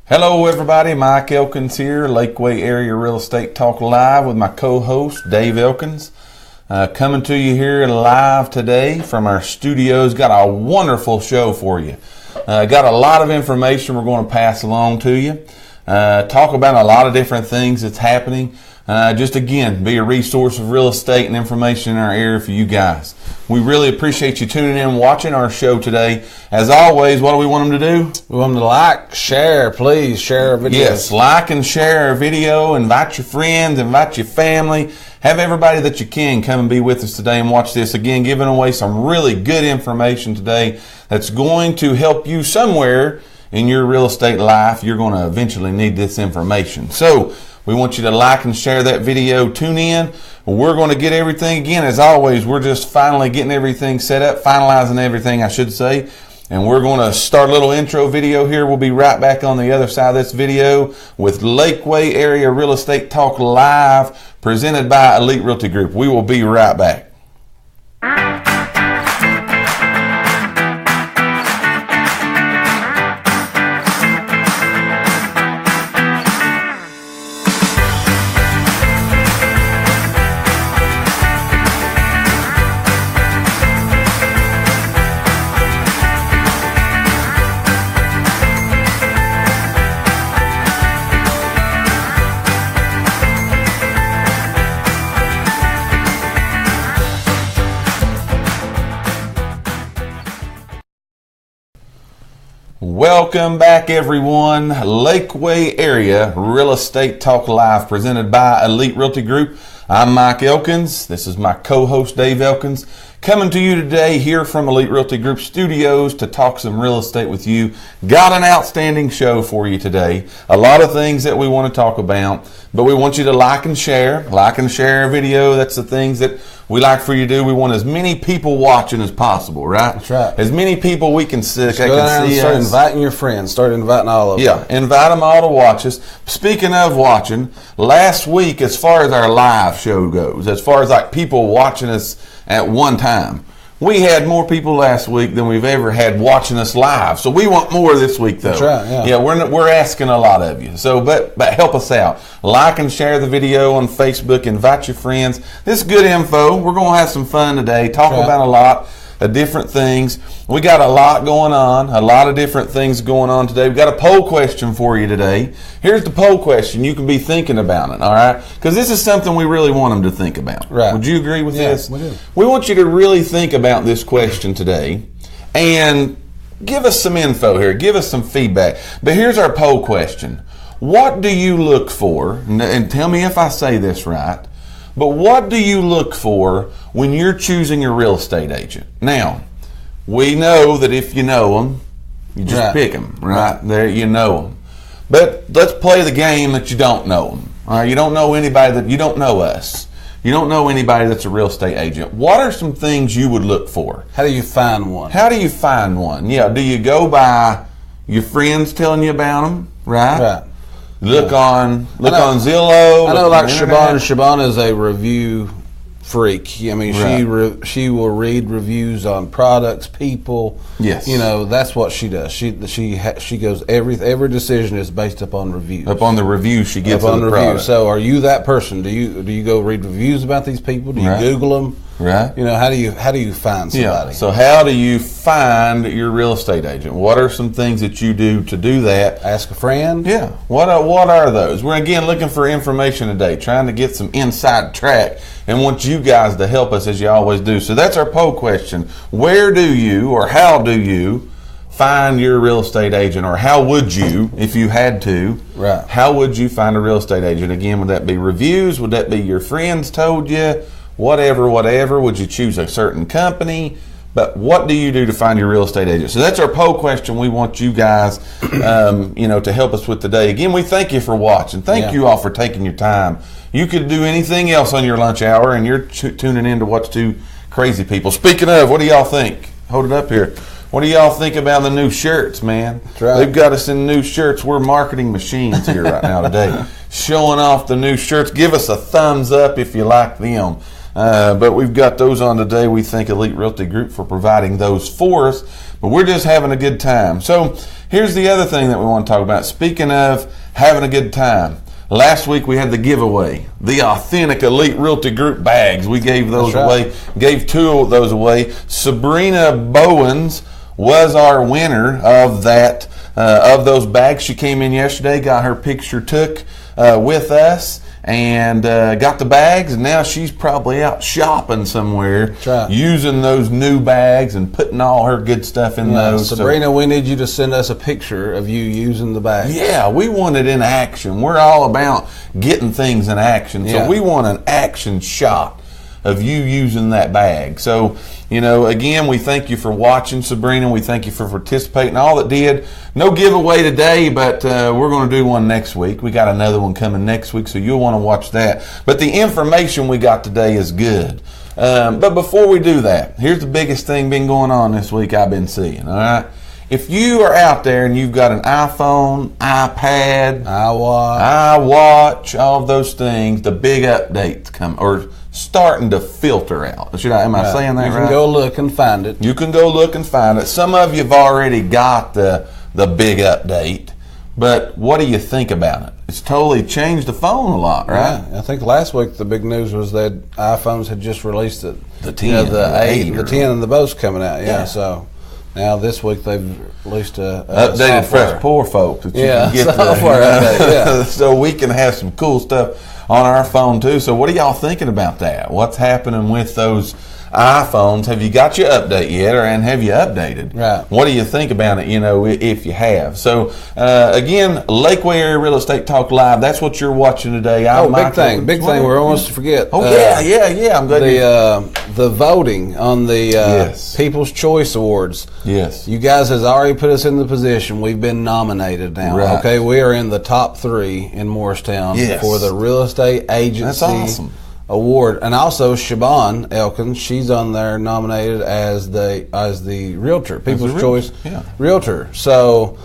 Hello everybody, Mike Elkins here, Lakeway Area Real Estate Talk Live with my co-host Dave Elkins. Coming to you here live today from our studios. Got a wonderful show for you. Got a lot of information we're going to pass along to you. Talk about a lot of different things that's happening. Just again, be a resource of real estate and information in our area for you guys. We really appreciate you tuning in and watching our show today. As always, what do we want them to do? We want them to like, share, please share our video. Yes, like and share our video. Invite your friends, invite your family. Have everybody that you can come and be with us today and watch this. Again, giving away some really good information today that's going to help you somewhere in your real estate life. You're going to eventually need this information. So we want you to like and share that video. Tune in. We're going to get everything again. As always, we're just finally getting everything set up, finalizing everything, I should say. And we're going to start a little intro video here. We'll be right back on the other side of this video with Lakeway Area Real Estate Talk Live, presented by Elite Realty Group. We will be right back. Welcome back, everyone. Lakeway Area Real Estate Talk Live, presented by Elite Realty Group. I'm Mike Elkins. This is my co-host, Dave Elkins, coming to you today here from Elite Realty Group Studios to talk some real estate with you. Got an outstanding show for you today. A lot of things that we want to talk about, but we want you to like and share our video. That's the things that we like for you to do. We want as many people watching as possible, right? That's right. As many people we can see. Start inviting your friends. Start inviting all of them. Yeah, invite them all to watch us. Speaking of watching, last week, as far as our live show goes, as far as like people watching us at one time, we had more people last week than we've ever had watching us live. So we want more this week, though. That's right, yeah. Yeah, we're asking a lot of you. So, but help us out. Like and share the video on Facebook. Invite your friends. This is good info. We're going to have some fun today. Talk about a lot of different things. We got a lot going on, a lot of different things going on today. We've got a poll question for you today. Here's the poll question. You can be thinking about it, all right? Because this is something we really want them to think about. Right. Would you agree with this? We do. We want you to really think about this question today and give us some info here. Give us some feedback. But here's our poll question. What do you look for, and tell me if I say this right, but what do you look for when you're choosing a real estate agent? Now, we know that if you know them, you just pick them, right? There, you know them. But let's play the game that you don't know them. All right, you don't know anybody that you don't know us. You don't know anybody that's a real estate agent. What are some things you would look for? How do you find one? How do you find one? Yeah, do you go by your friends telling you about them, right? Right. Look on Zillow. I know, like Siobhan is a review freak. I mean, she will read reviews on products, people. Yes. You know, that's what she does. She goes every decision is based upon reviews. Upon the reviews she gets of the product. So, are you that person? Do you go read reviews about these people? Do you Google them? Right. You know, how do you find somebody? Yeah. So how do you find your real estate agent? What are some things that you do to do that? Ask a friend. Yeah. What are those? We're again looking for information today, trying to get some inside track, and want you guys to help us as you always do. So that's our poll question. Where do you, or how do you, find your real estate agent, or how would you, if you had to, how would you find a real estate agent? Again, would that be reviews? Would that be your friends told you? Whatever, would you choose a certain company? But what do you do to find your real estate agent? So that's our poll question we want you guys, to help us with today. Again, we thank you for watching. Thank you all for taking your time. You could do anything else on your lunch hour, and you're tuning in to watch two crazy people. Speaking of, what do y'all think? Hold it up here. What do y'all think about the new shirts, man? That's right. They've got us in new shirts. We're marketing machines here right now today, showing off the new shirts. Give us a thumbs up if you like them. But we've got those on today. We thank Elite Realty Group for providing those for us. But we're just having a good time. So here's the other thing that we want to talk about. Speaking of having a good time, last week we had the giveaway, the authentic Elite Realty Group bags. We gave those away, gave 2 of those away. Sabrina Bowens was our winner of that, of those bags. She came in yesterday, got her picture took with us, and got the bags, and now she's probably out shopping somewhere using those new bags and putting all her good stuff in those. Sabrina, we need you to send us a picture of you using the bags. Yeah, we want it in action. We're all about getting things in action, so we want an action shot of you using that bag. So, you know, again, we thank you for watching, Sabrina. We thank you for participating. All that did. No giveaway today, but we're going to do one next week. We got another one coming next week, so you'll want to watch that. But the information we got today is good. But before we do that, here's the biggest thing been going on this week I've been seeing, all right? If you are out there and you've got an iPhone, iPad, iWatch, all of those things, the big updates come, or starting to filter out. Am I saying that right? You can go look and find it. You can go look and find it. Some of you have already got the big update, but what do you think about it? It's totally changed the phone a lot, right? Yeah. I think last week the big news was that iPhones had just released it. The 10, the 8, the 10, and the both coming out. Yeah. So now this week they've released a updated software. Fresh Poor folks. That you can get software update. Yeah. So we can have some cool stuff on our phone too. So what are y'all thinking about that? What's happening with those iPhones? Have you got your update yet, and have you updated? Right. What do you think about it, you know, if you have? So again, Lakeway Area Real Estate Talk Live, that's what you're watching today. Big thing we're almost to forget. I'm glad the voting on the People's Choice Awards. Yes. You guys has already put us in the position. We've been nominated now. Right. Okay, we are in the top 3 in Morristown for the Real Estate Agency Award. And also Siobhan Elkins, she's on there nominated as the Realtor, People's Choice Realtor. So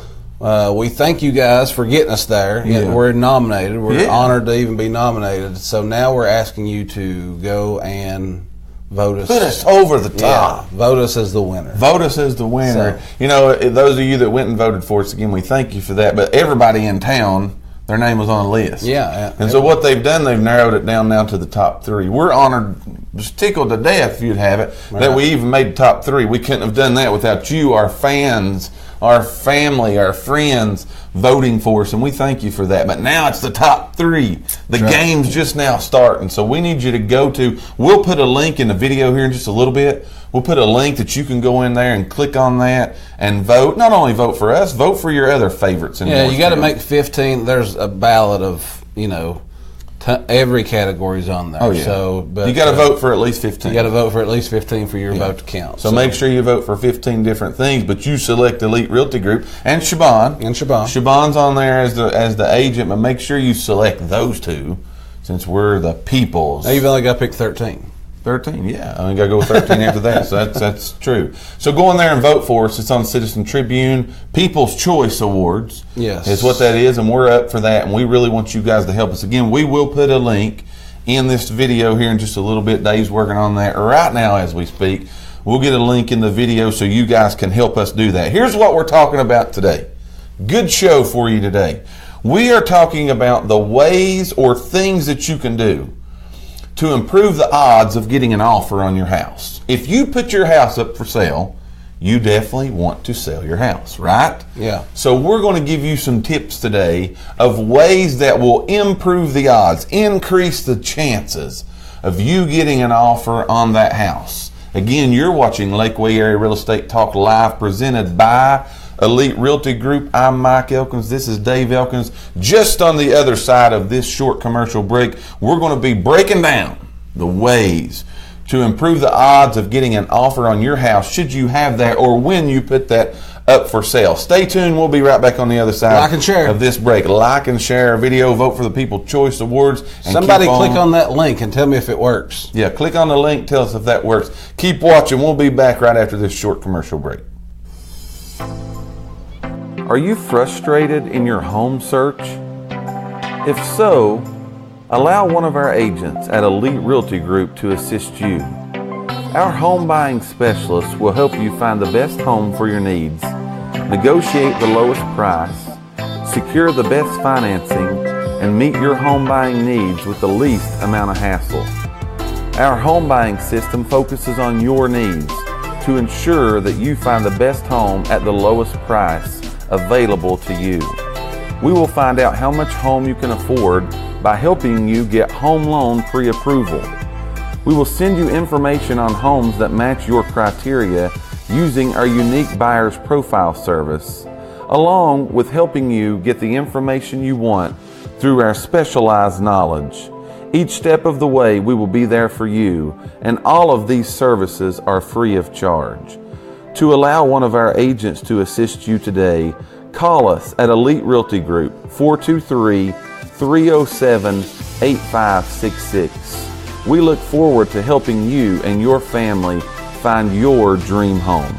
we thank you guys for getting us there. Yeah. We're nominated. We're honored to even be nominated. So now we're asking you to go and vote us. Put us over the top. Yeah, vote us as the winner. Vote us as the winner. So, you know, those of you that went and voted for us, again, we thank you for that. But everybody in town, their name was on the list. Yeah. And so what they've done, they've narrowed it down now to the top 3. We're honored, just tickled to death if you'd have it, that we even made the top 3. We couldn't have done that without you, our fans, our family, our friends voting for us, and we thank you for that. But now it's the top 3. The game's just now starting, so we need you to go to, we'll put a link in the video here in just a little bit. We'll put a link that you can go in there and click on that and vote. Not only vote for us, vote for your other favorites. You got to make 15. There's a ballot of, you know, every category's on there. Oh, yeah. So, but you got to vote for at least 15. You got to vote for at least 15 for your vote to count. So make sure you vote for 15 different things, but you select Elite Realty Group and Siobhan. Siobhan's on there as the agent, but make sure you select those 2 since we're the people's. Now you've only got to pick 13. 13, yeah. I only got to go with 13 after that, so that's true. So go in there and vote for us. It's on Citizen Tribune. People's Choice Awards is what that is, and we're up for that, and we really want you guys to help us. Again, we will put a link in this video here in just a little bit. Dave's working on that right now as we speak. We'll get a link in the video so you guys can help us do that. Here's what we're talking about today. Good show for you today. We are talking about the ways or things that you can do to improve the odds of getting an offer on your house. If you put your house up for sale, you definitely want to sell your house, right? Yeah. So we're going to give you some tips today of ways that will improve the odds, increase the chances of you getting an offer on that house. Again, you're watching Lakeway Area Real Estate Talk Live, presented by Elite Realty Group. I'm Mike Elkins. This is Dave Elkins. Just on the other side of this short commercial break, we're going to be breaking down the ways to improve the odds of getting an offer on your house, should you have that, or when you put that up for sale. Stay tuned. We'll be right back on the other side of this break. Like and share our video. Vote for the People's Choice Awards. And somebody click on that link and tell me if it works. Yeah, click on the link. Tell us if that works. Keep watching. We'll be back right after this short commercial break. Are you frustrated in your home search? If so, Allow one of our agents at Elite Realty Group to assist you. Our home buying specialists will help you find the best home for your needs, negotiate the lowest price, secure the best financing, and meet your home buying needs with the least amount of hassle. Our home buying system focuses on your needs to ensure that you find the best home at the lowest price available to you. We will find out how much home you can afford by helping you get home loan pre-approval. We will send you information on homes that match your criteria using our unique buyer's profile service, along with helping you get the information you want through our specialized knowledge. Each step of the way, we will be there for you, and all of these services are free of charge. To allow one of our agents to assist you today, call us at Elite Realty Group, 423-307-8566. We look forward to helping you and your family find your dream home.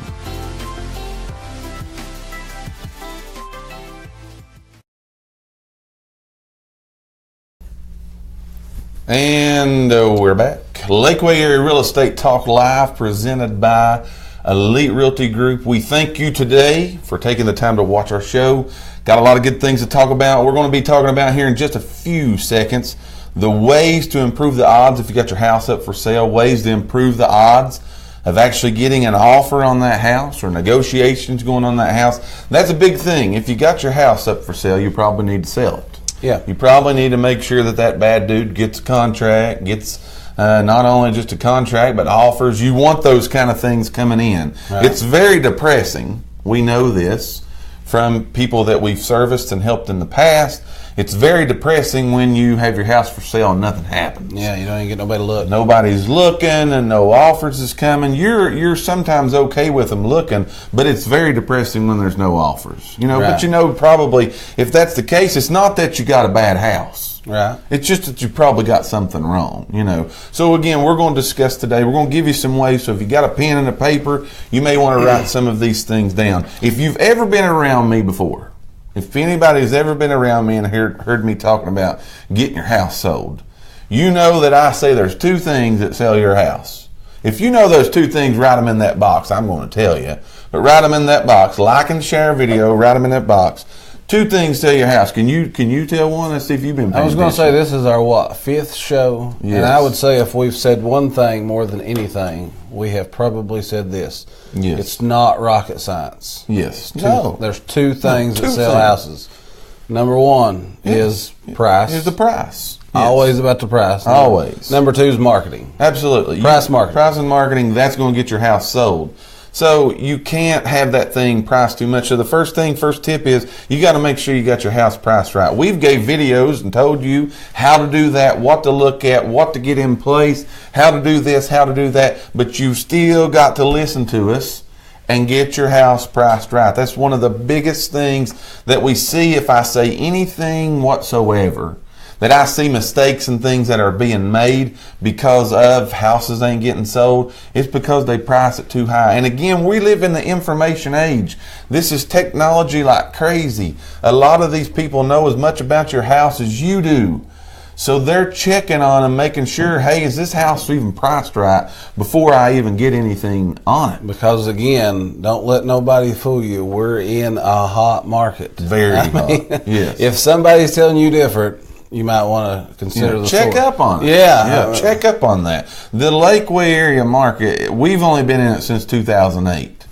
And we're back. Lakeway Area Real Estate Talk Live, presented by Elite Realty Group. We thank you today for taking the time to watch our show. Got a lot of good things to talk about. We're going to be talking about here in just a few seconds the ways to improve the odds if you got your house up for sale, ways to improve the odds of actually getting an offer on that house or negotiations going on that house. That's a big thing. If you got your house up for sale, you probably need to sell it. Yeah. You probably need to make sure that bad dude gets a contract, gets not only just a contract, but offers. You want those kind of things coming in. Right. It's very depressing. We know this from people that we've serviced and helped in the past. It's very depressing when you have your house for sale and nothing happens. Yeah, you don't even get nobody to look. Nobody's looking and no offers is coming. You're sometimes okay with them looking, but it's very depressing when there's no offers. You know, right. But you know, probably if that's the case, it's not that you got a bad house. Right. It's just that you probably got something wrong, you know. So again, we're going to discuss today. We're going to give you some ways. So if you got a pen and a paper, you may want to write some of these things down. If you've ever been around me before, if anybody has ever been around me and heard me talking about getting your house sold, you know that I say there's two things that sell your house. If you know those two things, write them in that box. I'm going to tell you. But write them in that box. Like and share a video. Write them in that box. Two things sell your house. Can you tell one? Let's see if you've been paying I was going to say this is our, fifth show? Yes. And I would say if we've said one thing more than anything, we have probably said this. Yes. It's not rocket science. Yes. There's two things that sell houses. Number one is price. Is the price. Yes. Always about the price. Always. Number two is marketing. Absolutely. Price marketing. Price and marketing, that's going to get your house sold. So you can't have that thing priced too much. So the first tip is you got to make sure you got your house priced right. We've gave videos and told you how to do that, what to look at, what to get in place, how to do this, how to do that. But you've still got to listen to us and get your house priced right. That's one of the biggest things that we see if I say anything whatsoever. That I see mistakes and things that are being made because of houses ain't getting sold. It's because they price it too high. And again, we live in the information age. This is technology like crazy. A lot of these people know as much about your house as you do. So they're checking on and making sure, hey, is this house even priced right before I even get anything on it? Because again, don't let nobody fool you. We're in a hot market. Very hot. Yes. If somebody's telling you different, you might want to consider the check up on it. Yeah. Check up on that. The Lakeway area market, we've only been in it since 2008.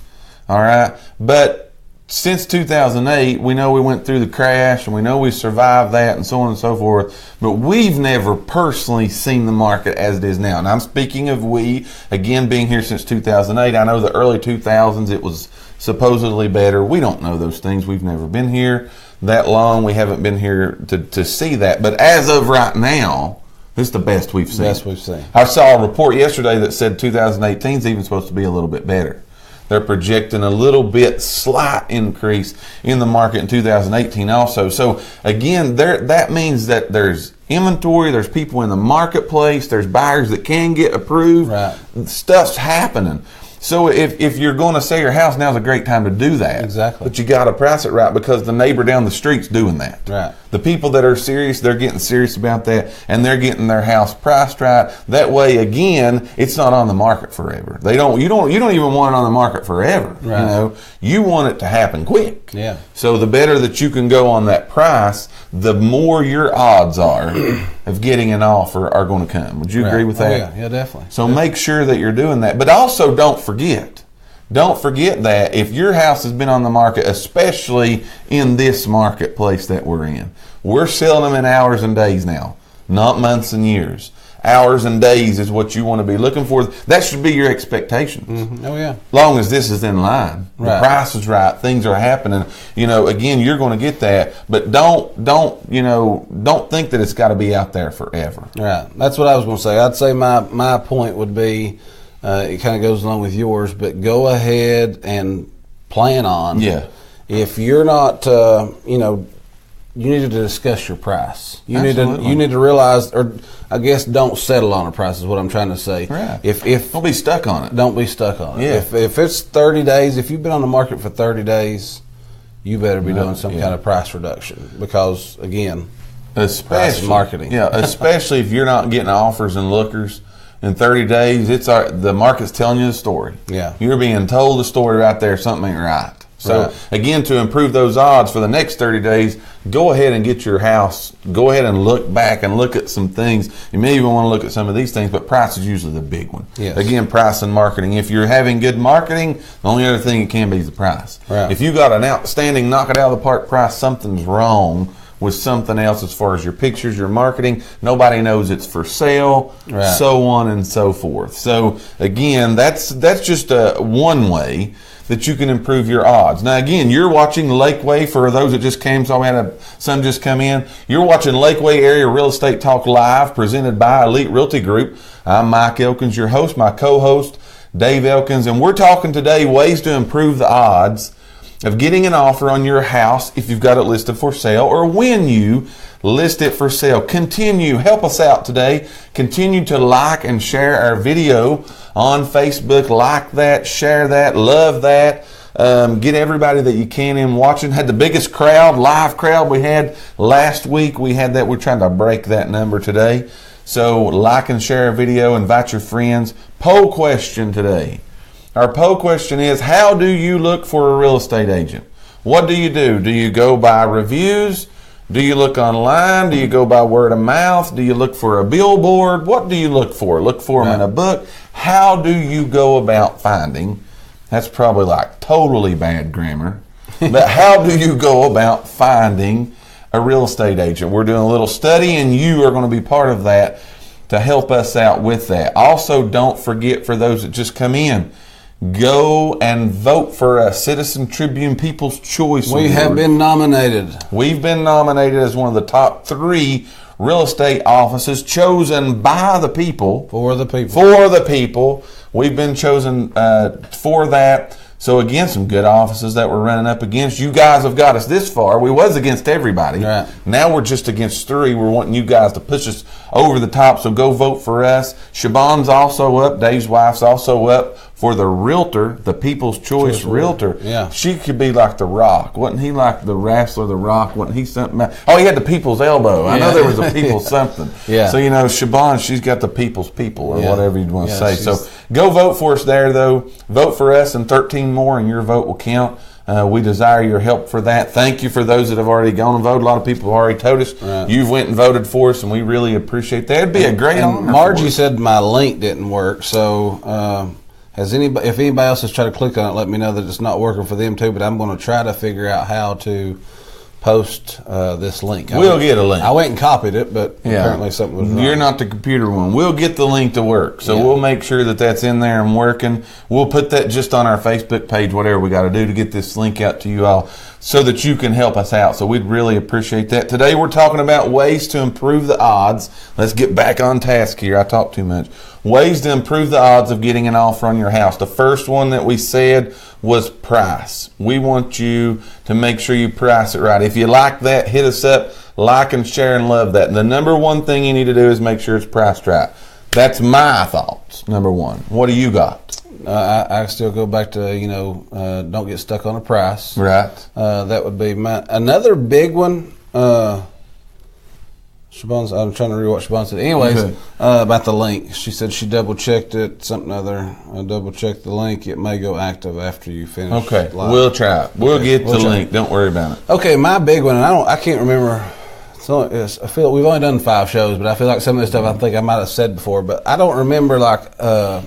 All right? But since 2008, we know we went through the crash and we know we survived that and so on and so forth. But we've never personally seen the market as it is now. And I'm speaking of we, again, being here since 2008. I know the early 2000s it was supposedly better. We don't know those things. We've never been here that long. We haven't been here to see that. But as of right now, this is the best we've seen. Best we've seen. I saw a report yesterday that said 2018 is even supposed to be a little bit better. They're projecting a little bit slight increase in the market in 2018 also. So again, that means that there's inventory, there's people in the marketplace, there's buyers that can get approved. Right. Stuff's happening. So if you're going to sell your house, now's a great time to do that. Exactly. But you got to price it right because the neighbor down the street's doing that. Right. The people that are serious, they're getting serious about that, and they're getting their house priced right. That way, again, it's not on the market forever. You don't even want it on the market forever. Right. You know, you want it to happen quick. Yeah. So the better that you can go on that price, the more your odds are of getting an offer are going to come. Would you agree with that? Yeah, definitely. So make sure that you're doing that, but also don't forget that if your house has been on the market, especially in this marketplace that we're in, we're selling them in hours and days now, not months and years. Hours and days is what you want to be looking for. That should be your expectations. Mm-hmm. Oh, yeah. Long as this is in line. Right. The price is right. Things are happening. You know, again, you're going to get that. But don't think that it's got to be out there forever. Right. That's what I was going to say. I'd say my point would be, it kind of goes along with yours, but go ahead and plan on. Yeah. If you're not, you need to discuss your price. You need to realize, or I guess don't settle on a price is what I'm trying to say. Right. If don't be stuck on it. Don't be stuck on it. Yeah. If it's 30 days, if you've been on the market for 30 days, you better be doing some kind of price reduction because again, especially marketing. Yeah, especially if you're not getting offers and lookers in 30 days. The market's telling you the story. Yeah. You're being told the story right there. Something ain't right. So, again, to improve those odds for the next 30 days, go ahead and get your house. Go ahead and look back and look at some things. You may even want to look at some of these things, but price is usually the big one. Yes. Again, price and marketing. If you're having good marketing, the only other thing it can be is the price. Right. If you got an outstanding knock it out of the park price, something's wrong with something else as far as your pictures, your marketing. Nobody knows it's for sale, so on and so forth. So, again, that's just one way that you can improve your odds. Now, again, you're watching Lakeway. For those that just came, so we had some just come in. You're watching Lakeway Area Real Estate Talk Live, presented by Elite Realty Group. I'm Mike Elkins, your host. My co-host, Dave Elkins, and we're talking today ways to improve the odds of getting an offer on your house if you've got it listed for sale, or when you list it for sale. Help us out today. Continue to like and share our video on Facebook. Like that, share that, love that. Get everybody that you can in watching. Had the biggest live crowd we had last week. We had that. We're trying to break that number today. So like and share our video. Invite your friends. Poll question today. Our poll question is, how do you look for a real estate agent? What do you do? Do you go by reviews? Do you look online? Do you go by word of mouth? Do you look for a billboard? What do you look for? Look for them in a book? How do you go about finding? That's probably like totally bad grammar. But how do you go about finding a real estate agent? We're doing a little study, and you are going to be part of that to help us out with that. Also, don't forget, for those that just come in, go and vote for a Citizen Tribune People's Choice Award. We have been nominated. We've been nominated as one of the top 3 real estate offices chosen by the people. For the people. For the people. We've been chosen for that. So again, some good offices that we're running up against. You guys have got us this far. We was against everybody. Right. Now we're just against 3. We're wanting you guys to push us over the top. So go vote for us. Siobhan's also up. Dave's wife's also up for the realtor, the People's Choice Realtor. Yeah. She could be like The Rock. Wasn't he like the wrestler, The Rock? Wasn't he something? Oh, he had the People's Elbow. I know there was a People's something. Yeah. So, Siobhan, she's got the People's People, or whatever you'd want to say. She's... So go vote for us there, though. Vote for us and 13 more, and your vote will count. We desire your help for that. Thank you for those that have already gone and voted. A lot of people have already told us you've went and voted for us, and we really appreciate that. It'd be a great honor. Margie said my link didn't work, so if anybody else has tried to click on it, let me know that it's not working for them too. But I'm going to try to figure out how to post this link. We'll get a link. I went and copied it, but apparently something was wrong. You're not the computer one. We'll get the link to work. So we'll make sure that that's in there and working. We'll put that just on our Facebook page, whatever we got to do to get this link out to you all so that you can help us out. So we'd really appreciate that. Today we're talking about ways to improve the odds. Let's get back on task here. I talk too much. Ways to improve the odds of getting an offer on your house. The first one that we said was price. We want you to make sure you price it right. If you like that, hit us up, like and share and love that. And the number one thing you need to do is make sure it's priced right. That's my thoughts, number one. What do you got? I still go back to, don't get stuck on a price. Right. That would be another big one. Siobhan's, I'm trying to read what Siobhan said. Anyways, about the link. She said she double-checked it, something other. I double-checked the link. It may go active after you finish. Okay, we'll try it. We'll get the link. Don't worry about it. Okay, my big one, and I can't remember. I feel we've only done 5 shows, but I feel like some of this stuff I think I might have said before, but I don't remember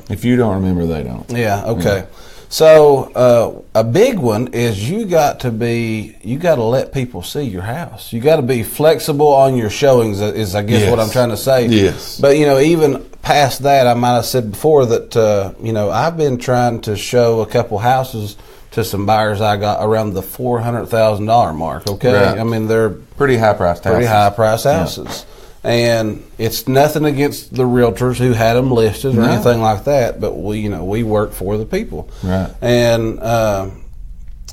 if you don't remember, they don't. Yeah, okay. Yeah. So a big one is you got to let people see your house. You got to be flexible on your showings is I guess what I'm trying to say. Yes. But even past that, I might have said before that I've been trying to show a couple houses to some buyers I got around the $400,000 mark. Okay, right. I mean th're pretty high priced houses. Yeah. And it's nothing against the realtors who had them listed or anything like that, but we work for the people. Right. And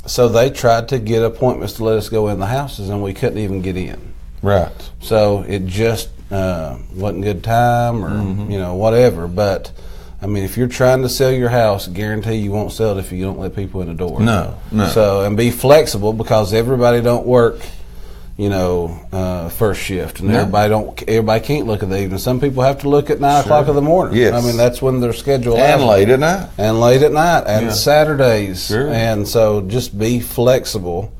so they tried to get appointments to let us go in the houses, and we couldn't even get in. Right. So it just wasn't good time or whatever. But I mean, if you're trying to sell your house, guarantee you won't sell it if you don't let people in the door. No. So, and be flexible because everybody don't work first shift, and everybody can't look at the evening. Some people have to look at 9 o'clock in the morning. Yes. I mean, that's when their schedule and late at night. And Saturdays. Sure. And so just be flexible.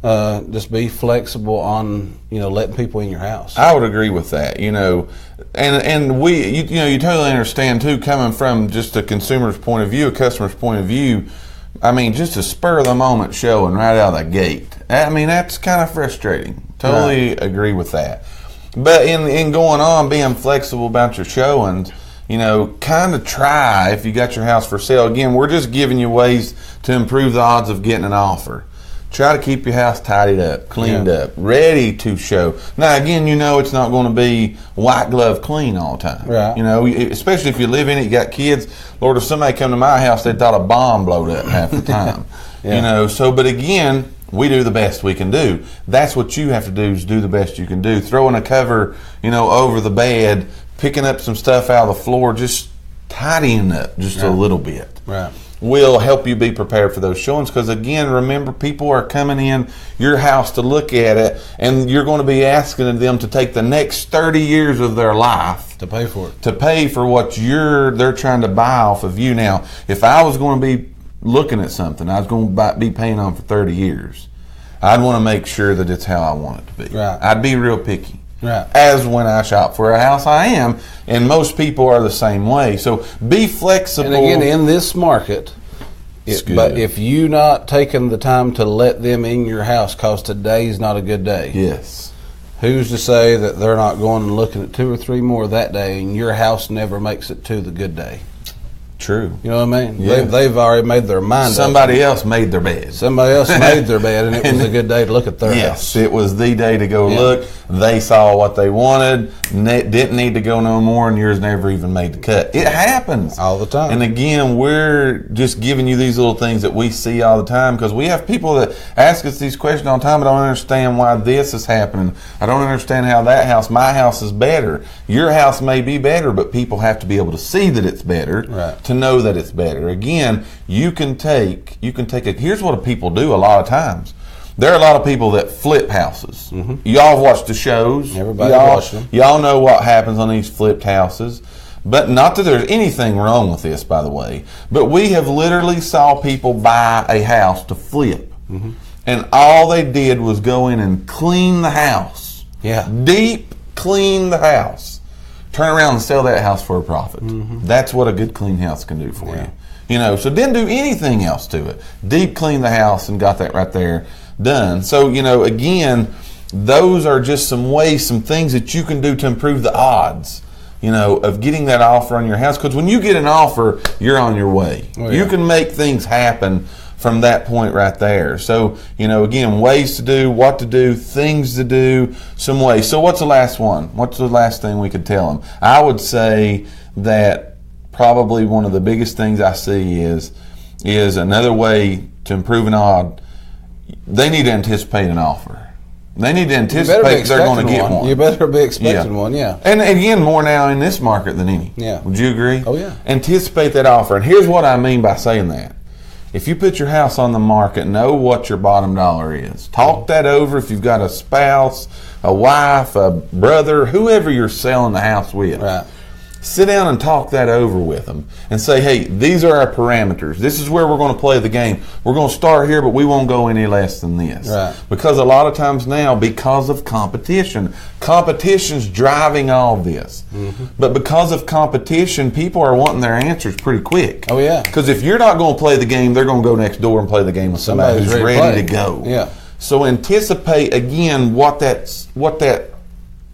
Just be flexible on letting people in your house. I would agree with that. And we you totally understand too, coming from just a consumer's point of view, a customer's point of view. I mean, just a spur of the moment showing right out of the gate. I mean, that's kind of frustrating. Totally agree with that. But in going on, being flexible about your showings, kind of try if you got your house for sale. Again, we're just giving you ways to improve the odds of getting an offer. Try to keep your house tidied up, cleaned up, ready to show. Now, again, it's not going to be white glove clean all the time. Right. Especially if you live in it, you got kids. Lord, if somebody come to my house, they thought a bomb blowed up half the time. But again, we do the best we can do. That's what you have to do, is do the best you can do. Throwing a cover, over the bed, picking up some stuff out of the floor, just tidying up just a little bit. Right. Will help you be prepared for those showings, because again, remember, people are coming in your house to look at it, and you're going to be asking them to take the next 30 years of their life to pay for it, to pay for what they're trying to buy off of you. Now, if I was going to be looking at something I was going to be paying on for 30 years, I'd want to make sure that it's how I want it to be. Right. I'd be real picky. Right. As when I shop for a house, I am, and most people are the same way. So be flexible. And again, in this market, but if you're not taking the time to let them in your house, because today's not a good day. Yes. Who's to say that they're not going and looking at 2 or 3 more that day, and your house never makes it to the good day? True. You know what I mean? Yeah. They've already made their mind up. Somebody else made their bed. Somebody else made their bed, and it was a good day to look at their house. Yes, it was the day to go look. They saw what they wanted, didn't need to go no more, and yours never even made the cut. It happens. All the time. And again, we're just giving you these little things that we see all the time, because we have people that ask us these questions all the time. I don't understand why this is happening. I don't understand how my house is better. Your house may be better, but people have to be able to see that it's better, to know that it's better. Again, you can take here's what people do a lot of times. There are a lot of people that flip houses. Mm-hmm. Y'all have watched the shows. Everybody watched them. Y'all know what happens on these flipped houses. But not that there's anything wrong with this, by the way. But we have literally saw people buy a house to flip. Mm-hmm. And all they did was go in and clean the house. Yeah. Deep clean the house. Turn around and sell that house for a profit. Mm-hmm. That's what a good clean house can do for you. So didn't do anything else to it. Deep clean the house and got that right there done. So, again, those are just some ways, some things that you can do to improve the odds, of getting that offer on your house. Because when you get an offer, you're on your way. Oh, yeah. You can make things happen from that point right there. So, again, ways to do, what to do, things to do, some ways. So what's the last one? What's the last thing we could tell them? I would say that probably one of the biggest things I see is another way to improve an odd. They need to anticipate an offer. They need to anticipate they're going to get one. You better be expecting one, yeah. And again, more now in this market than any. Yeah. Would you agree? Oh, yeah. Anticipate that offer. And here's what I mean by saying that. If you put your house on the market, know what your bottom dollar is. Talk that over if you've got a spouse, a wife, a brother, whoever you're selling the house with. Right. Sit down and talk that over with them and say, hey, these are our parameters. This is where we're going to play the game. We're going to start here, but we won't go any less than this. Right. Because a lot of times now, because of competition's driving all this. Mm-hmm. But because of competition, people are wanting their answers pretty quick. Oh, yeah. Because if you're not going to play the game, they're going to go next door and play the game with somebody who's ready to go. Yeah. So anticipate, again, what that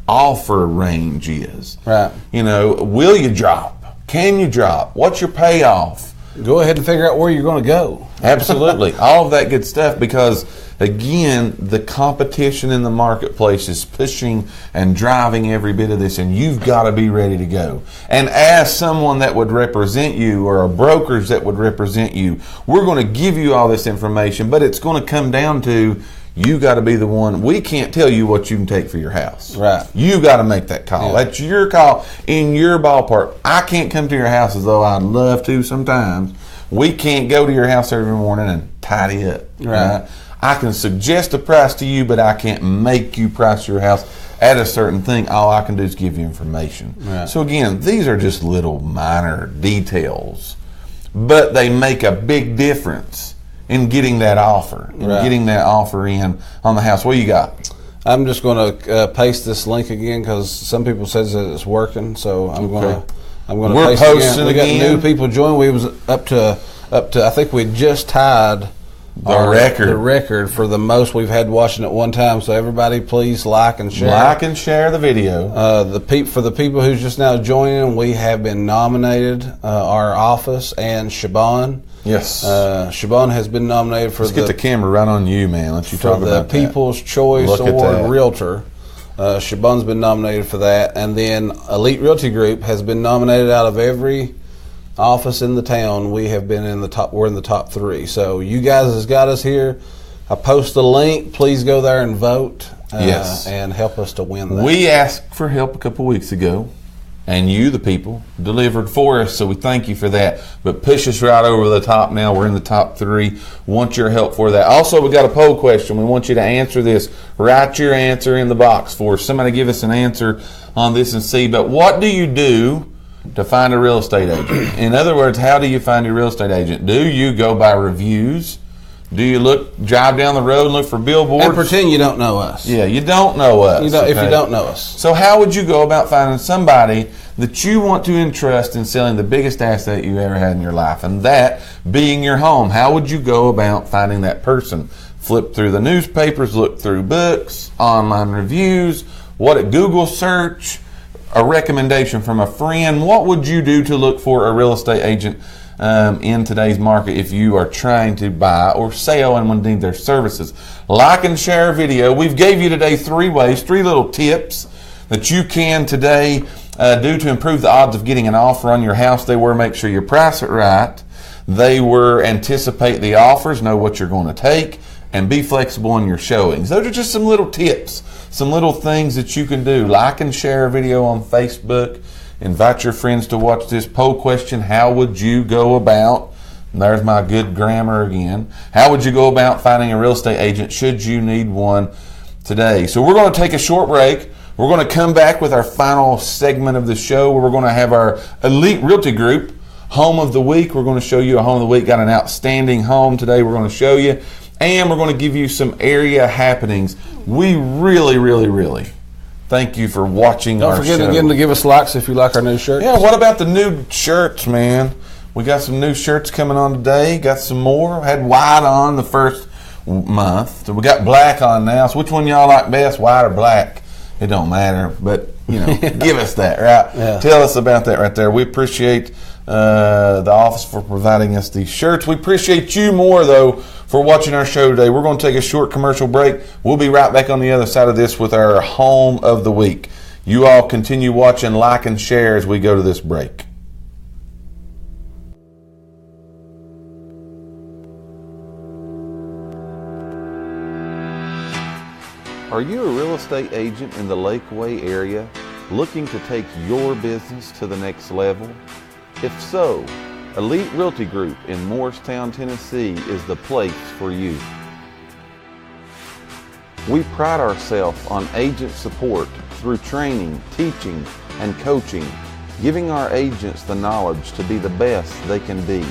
offer range is. Right. You know, will you drop? Can you drop? What's your payoff? Go ahead and figure out where you're going to go. Absolutely. All of that good stuff, because again, the competition in the marketplace is pushing and driving every bit of this, and you've got to be ready to go. And as someone that would represent you, or a brokerage that would represent you, we're going to give you all this information, but it's going to come down to you got to be the one. We can't tell you what you can take for your house. Right. You got to make that call. Yeah. That's your call in your ballpark. I can't come to your house, as though I'd love to sometimes. We can't go to your house every morning and tidy up. Right. I can suggest a price to you, but I can't make you price your house at a certain thing. All I can do is give you information. Right. So again, these are just little minor details, but they make a big difference in getting that offer, getting that offer in on the house. What you got? I'm just going to paste this link again, because some people says that it's working. So I'm going to paste it again. We got new people join. We was up to I think we just tied the record for the most we've had watching at one time. So everybody, please like and share. Like and share the video. For the people who's just now joining, we have been nominated, our office and Shaban. Yes. Shaban has been nominated for Let's get the camera right on you, man. Let you talk about the People's Choice Award Realtor. Shaban's been nominated for that. And then Elite Realty Group has been nominated. Out of every office in the town, we have been in the top. We're in the top 3. So you guys has got us here. I post the link. Please go there and vote. Yes. And help us to win that. We asked for help a couple weeks ago, and you, the people, delivered for us, so we thank you for that. But push us right over the top now. We're in the top 3. Want your help for that. Also, we got a poll question. We want you to answer this. Write your answer in the box for us. Somebody give us an answer on this and see. But what do you do to find a real estate agent? In other words, how do you find a real estate agent? Do you go by reviews? Do you drive down the road and look for billboards? And pretend you don't know us. Yeah, you don't know us. If you don't know us. So how would you go about finding somebody that you want to entrust in selling the biggest asset you ever had in your life, and that being your home? How would you go about finding that person? Flip through the newspapers, look through books, online reviews, what a Google search, a recommendation from a friend. What would you do to look for a real estate agent in today's market if you are trying to buy or sell and would need their services? Like and share a video. We've gave you today 3 ways, 3 little tips that you can today do to improve the odds of getting an offer on your house. They were make sure you price it right. They were anticipate the offers, know what you're going to take, and be flexible in your showings. Those are just some little tips, some little things that you can do. Like and share a video on Facebook. Invite your friends to watch this poll question. How would you go about, and there's my good grammar again, how would you go about finding a real estate agent should you need one today? So we're going to take a short break. We're going to come back with our final segment of the show, where we're going to have our Elite Realty Group Home of the Week. We're going to show you a home of the week. Got an outstanding home today we're going to show you. And we're going to give you some area happenings. We really, really, really thank you for watching our show. Don't forget again to give us likes if you like our new shirts. Yeah, what about the new shirts, man? We got some new shirts coming on today. Got some more. Had white on the first month. So we got black on now. So which one y'all like best, white or black? It don't matter, but give us that, right? Yeah. Tell us about that right there. We appreciate the office for providing us these shirts. We appreciate you more, though, for watching our show today. We're going to take a short commercial break. We'll be right back on the other side of this with our Home of the Week. You all continue watching, like, and share as we go to this break. Are you a real estate agent in the Lakeway area looking to take your business to the next level? If so, Elite Realty Group in Morristown, Tennessee is the place for you. We pride ourselves on agent support through training, teaching, and coaching, giving our agents the knowledge to be the best they can be.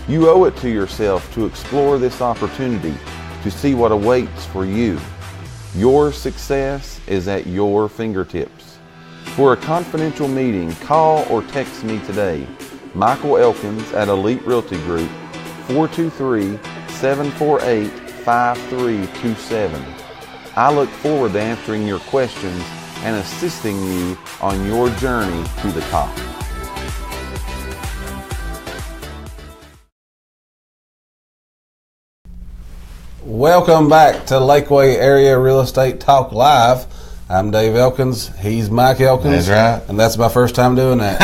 You owe it to yourself to explore this opportunity to see what awaits for you. Your success is at your fingertips. For a confidential meeting, call or text me today, Michael Elkins at Elite Realty Group, 423-748-5327. I look forward to answering your questions and assisting you on your journey to the top. Welcome back to Lakeway Area Real Estate Talk Live. I'm Dave Elkins. He's Mike Elkins. That's right. And that's my first time doing that.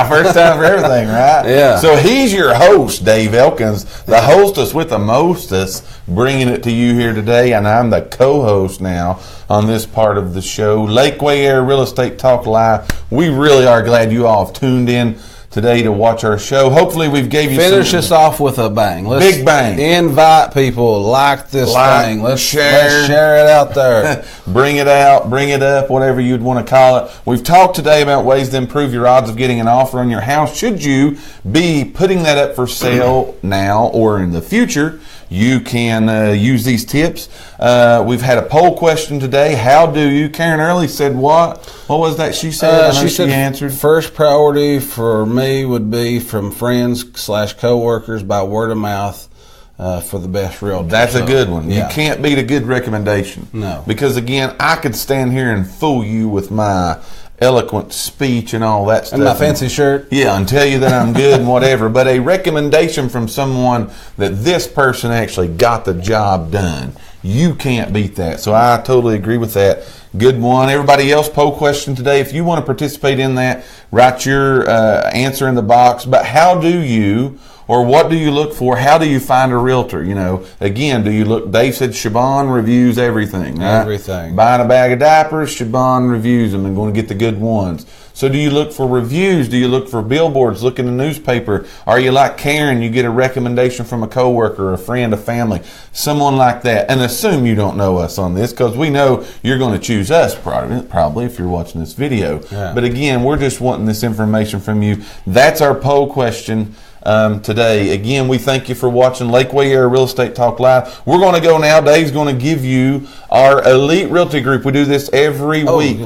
First time for everything, right? Yeah. So he's your host, Dave Elkins, the hostess with the mostest, bringing it to you here today. And I'm the co-host now on this part of the show, Lakeway Area Real Estate Talk Live. We really are glad you all have tuned in today to watch our show. Hopefully we've gave you Finish us off with a bang. Big bang. Invite people. Like this thing. Let's share it out there. Bring it out. Bring it up. Whatever you'd want to call it. We've talked today about ways to improve your odds of getting an offer on your house. Should you be putting that up for sale now or in the future, you can use these tips. We've had a poll question today. How do you? Karen Early said what? What was that she said? She said answered. First priority for me would be from friends/coworkers by word of mouth for the best realtor. That's a good one. Yeah. You can't beat a good recommendation. No. Because again, I could stand here and fool you with my eloquent speech and all that stuff. And my fancy shirt. Yeah, and tell you that I'm good and whatever. But a recommendation from someone that this person actually got the job done, you can't beat that. So I totally agree with that. Good one. Everybody else, poll question today. If you want to participate in that, write your answer in the box. But how do you, or what do you look for? How do you find a realtor? You know, again, do you look? Dave said Siobhan reviews everything. Right? Everything. Buying a bag of diapers, Siobhan reviews them and going to get the good ones. So do you look for reviews? Do you look for billboards? Look in the newspaper? Are you like Karen? You get a recommendation from a coworker, a friend, a family, someone like that. And assume you don't know us on this because we know you're going to choose us probably if you're watching this video. Yeah. But again, we're just wanting this information from you. That's our poll question today. Again, we thank you for watching Lakeway Area Real Estate Talk Live. We're going to go now. Dave's going to give you our Elite Realty Group. We do this every week.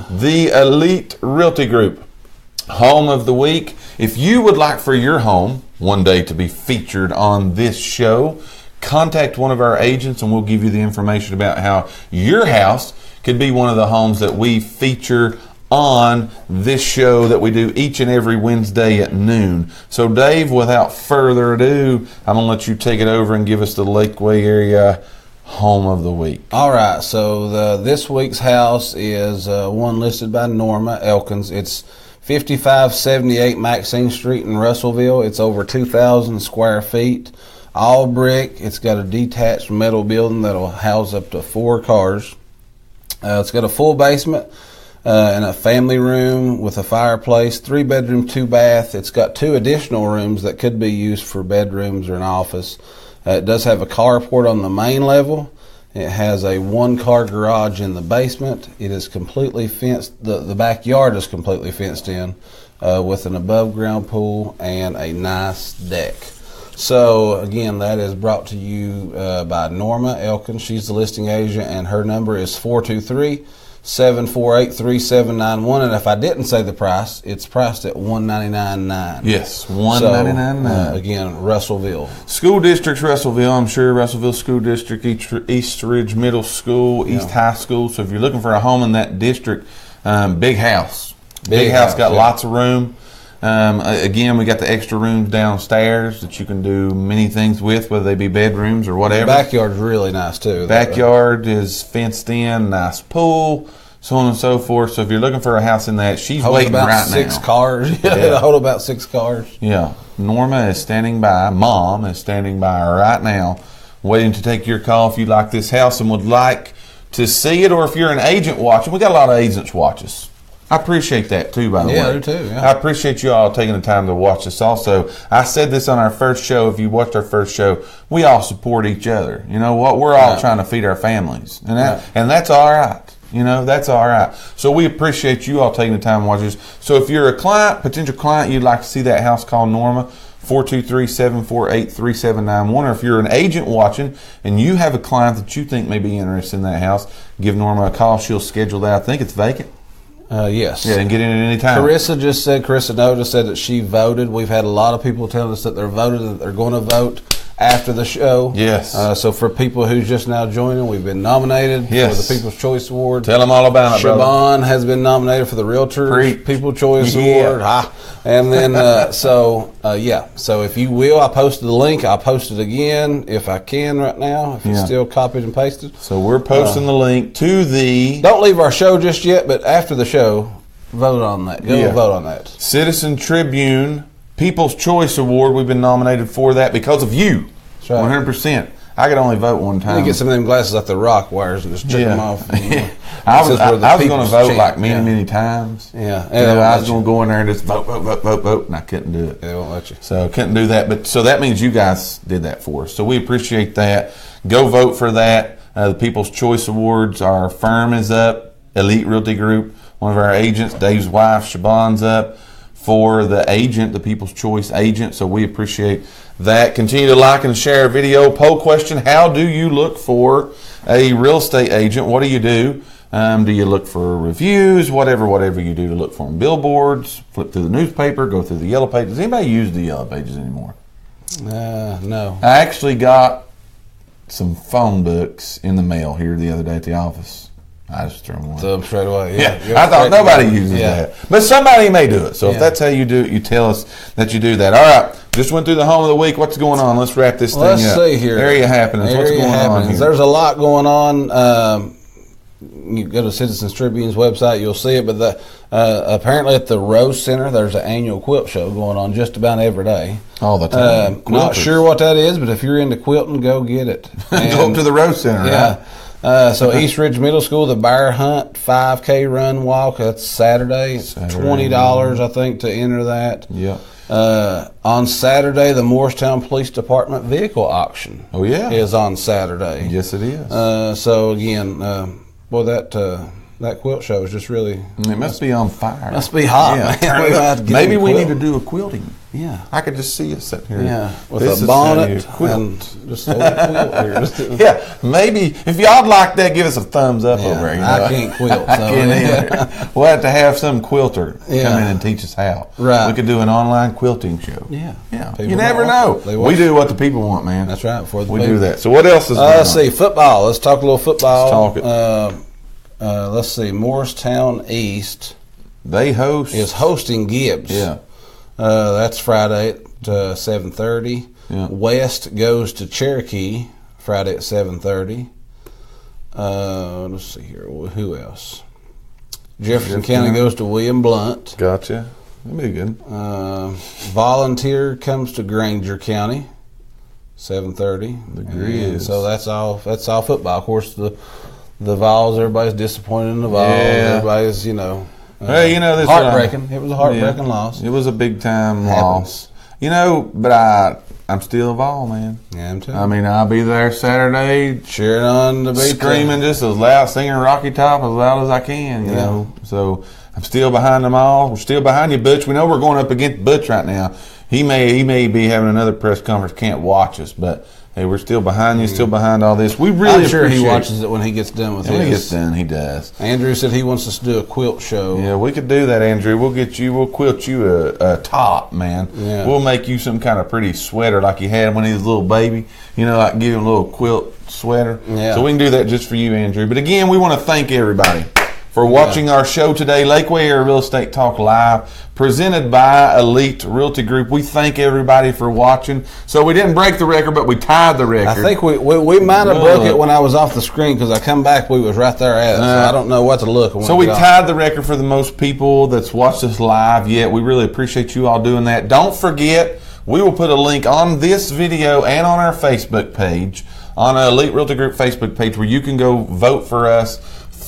The Elite Realty Group, home of the week. If you would like for your home one day to be featured on this show, contact one of our agents and we'll give you the information about how your house could be one of the homes that we feature on this show that we do each and every Wednesday at noon. So Dave, without further ado, I'm going to let you take it over and give us the Lakeway Area home of the week. All right, so this week's house is one listed by Norma Elkins. It's 5578 Maxine Street in Russellville. It's over 2,000 square feet, all brick. It's got a detached metal building that'll house up to 4 cars. It's got a full basement and a family room with a fireplace, 3-bedroom, 2-bath. It's got 2 additional rooms that could be used for bedrooms or an office. It does have a carport on the main level. It has a 1-car garage in the basement. It is completely fenced. The backyard is completely fenced in with an above-ground pool and a nice deck. So, again, that is brought to you by Norma Elkins. She's the listing agent, and her number is 423-748-3791. And if I didn't say the price, it's priced at $199,900. Yes, $199,900. Again, Russellville. School districts, Russellville, I'm sure. Russellville School District, East Ridge Middle School, East High School. So if you're looking for a home in that district, big house. Big house, got lots of room. Again, we got the extra rooms downstairs that you can do many things with, whether they be bedrooms or whatever. The backyard's really nice too. Backyard is fenced in, nice pool, so on and so forth. So if you're looking for a house in that, she's waiting right now. 6 cars. It'll hold about 6 cars. Yeah. Norma is standing by. Mom is standing by right now, waiting to take your call if you like this house and would like to see it, or if you're an agent watching. We got a lot of agents watch us. I appreciate that too, by the way. Yeah, I do too. Yeah. I appreciate you all taking the time to watch this. Also, I said this on our first show. If you watched our first show, we all support each other. You know what? We're all trying to feed our families, and that's all right. You know, that's all right. So we appreciate you all taking the time to watch this. So if you're a client, potential client, you'd like to see that house, call Norma. 423-748-3791. Or if you're an agent watching and you have a client that you think may be interested in that house, give Norma a call. She'll schedule that. I think it's vacant. Yes. Yeah, and get in at any time. Carissa noticed said that she voted. We've had a lot of people telling us that they're voted and that they're going to vote after the show. Yes. So for people who's just now joining, we've been nominated for the People's Choice Award. Tell them all about it, brother. Siobhan has been nominated for the Realtor People's Choice Award. And then, so if you will, I posted the link. I'll post it again if I can right now, if it's still copied and pasted. So we're posting the link to the... Don't leave our show just yet, but after the show, vote on that. Go vote on that. Citizen Tribune People's Choice Award. We've been nominated for that because of you. That's right. 100%. I could only vote one time. You get some of them glasses like the rock wires and just check them off. I was going to vote like many times. Yeah. I was going to go in there and just vote, and I couldn't do it. They won't let you. So I couldn't do that. But so that means you guys did that for us. So we appreciate that. Go vote for that. The People's Choice Awards. Our firm is up. Elite Realty Group. One of our agents, Dave's wife, Siobhan's up for the agent, the People's Choice agent. So we appreciate that. Continue to like and share our video. Poll question: how do you look for a real estate agent? What do you do? Do you look for reviews? Whatever you do to look for them. Billboards, flip through the newspaper, go through the yellow pages. Does anybody use the yellow pages anymore? No. I actually got some phone books in the mail here the other day at the office. I just threw them away. Throw them straight away. Yeah. I thought nobody uses that. But somebody may do it. So if that's how you do it, you tell us that you do that. All right. Just went through the home of the week. What's going on? Let's wrap this thing up. Let's see here. Area happenings. What's going on here? There's a lot going on. You go to Citizens Tribune's website, you'll see it. But apparently at the Rose Center, there's an annual quilt show going on just about every day. All the time. Not sure what that is, but if you're into quilting, go get it. Go up to the Rose Center, right? So East Ridge Middle School, the Bear Hunt 5K run walk, that's Saturday. $20, I think, to enter that. Yeah. On Saturday, the Morristown Police Department vehicle auction. Oh, yeah. Is on Saturday. Yes, it is. So again, that quilt show is just really... It must be on fire. Must be hot, man. Maybe we need to do a quilting. Yeah. I could just see us sitting here. Yeah. With a bonnet and just a quilt here. Yeah. Maybe if y'all like that, give us a thumbs up over there. I can't quilt. I can't either. We'll have to have some quilter come in and teach us how. Right. We could do an online quilting show. Yeah. You never know. We do what the people want, man. That's right. We do that. So what else is going on? Let's see. Football. Let's talk a little football. Let's talk it. Let's see. Morristown East is hosting Gibbs. Yeah. That's Friday at 7:30. Yeah. West goes to Cherokee Friday at 7:30. Let's see here. Who else? Jefferson County goes to William Blunt. Gotcha. That'd be good. Volunteer comes to Granger County, 7:30. The Grizz. So that's all football. Of course, the Vols. Everybody's disappointed in the Vols. Yeah. Everybody's Hey, this heartbreaking. It was a heartbreaking loss. It was a big time loss. But I'm still a Vol, man. Yeah, I'm too. I mean, I'll be there Saturday, cheering on the beat, screaming just as loud, singing Rocky Top as loud as I can. You know, so I'm still behind them all. We're still behind you, Butch. We know we're going up against Butch right now. He may be having another press conference. Can't watch us, but. Hey, we're still behind you, still behind all this. We really I'm sure he watches it when he gets done with it. When he gets done, he does. Andrew said he wants us to do a quilt show. Yeah, we could do that, Andrew. We'll quilt you a top, man. Yeah. We'll make you some kind of pretty sweater like you had when he was a little baby. Like give him a little quilt sweater. Yeah. So we can do that just for you, Andrew. But again, we want to thank everybody for watching our show today, Lakeway Area Real Estate Talk Live, presented by Elite Realty Group. We thank everybody for watching. So we didn't break the record, but we tied the record. I think we might have broke it when I was off the screen because I come back, we was right there at it. So I don't know what to look. So we tied the record for the most people that's watched us live yet. We really appreciate you all doing that. Don't forget, we will put a link on this video and on our Facebook page, on our Elite Realty Group Facebook page, where you can go vote for us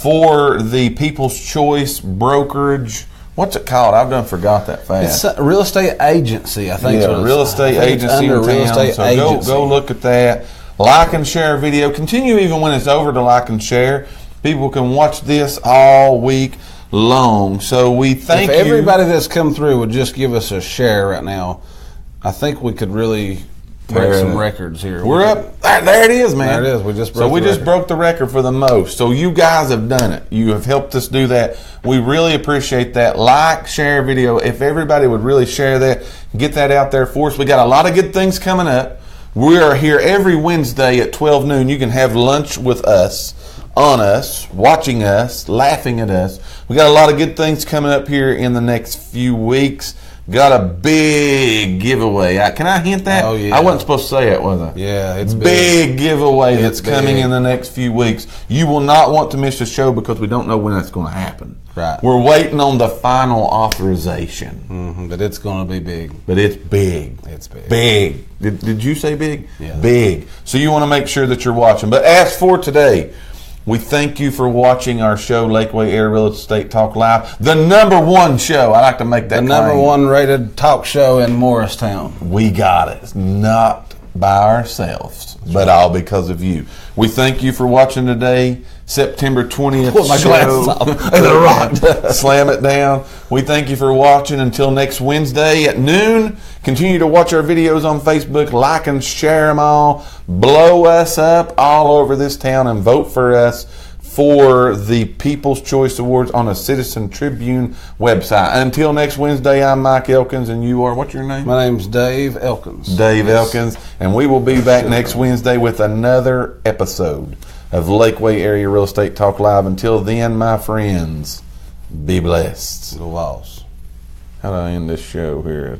for the People's Choice Brokerage. What's it called? I've done forgot that fast. It's a real estate agency, I think. Yeah, real estate agency in town. So go look at that. Like and share video. Continue even when it's over to like and share. People can watch this all week long. So we thank you. If everybody that's come through would just give us a share right now, I think we could really break some records here. We're up. There it is, man. There it is. We just broke the record for the most. So you guys have done it. You have helped us do that. We really appreciate that. Like, share video. If everybody would really share that, get that out there for us. We got a lot of good things coming up. We are here every Wednesday at 12 noon. You can have lunch with us, on us, watching us, laughing at us. We got a lot of good things coming up here in the next few weeks. Got a big giveaway. Can I hint that? Oh, yeah. I wasn't supposed to say it, was I? Yeah, it's big giveaway that's coming in the next few weeks. You will not want to miss the show because we don't know when that's going to happen. Right. We're waiting on the final authorization. But it's going to be big. But it's big. It's big. Big. Did you say big? Yeah. Big. So you want to make sure that you're watching. But as for today, we thank you for watching our show, Lakeway Area Real Estate Talk Live, the #1 show. I like to make that the claim. #1 rated talk show in Morristown. We got it. Not by ourselves, but all because of you. We thank you for watching today, September 20th Put my glasses off. Slam it down. We thank you for watching. Until next Wednesday at noon, continue to watch our videos on Facebook, like and share them all. Blow us up all over this town and vote for us for the People's Choice Awards on a Citizen Tribune website. Until next Wednesday, I'm Mike Elkins, and you are, what's your name? My name's Dave Elkins. Dave Elkins, and we will be back next Wednesday with another episode of Lakeway Area Real Estate Talk Live. Until then, my friends, be blessed. Go Vols. How do I end this show here?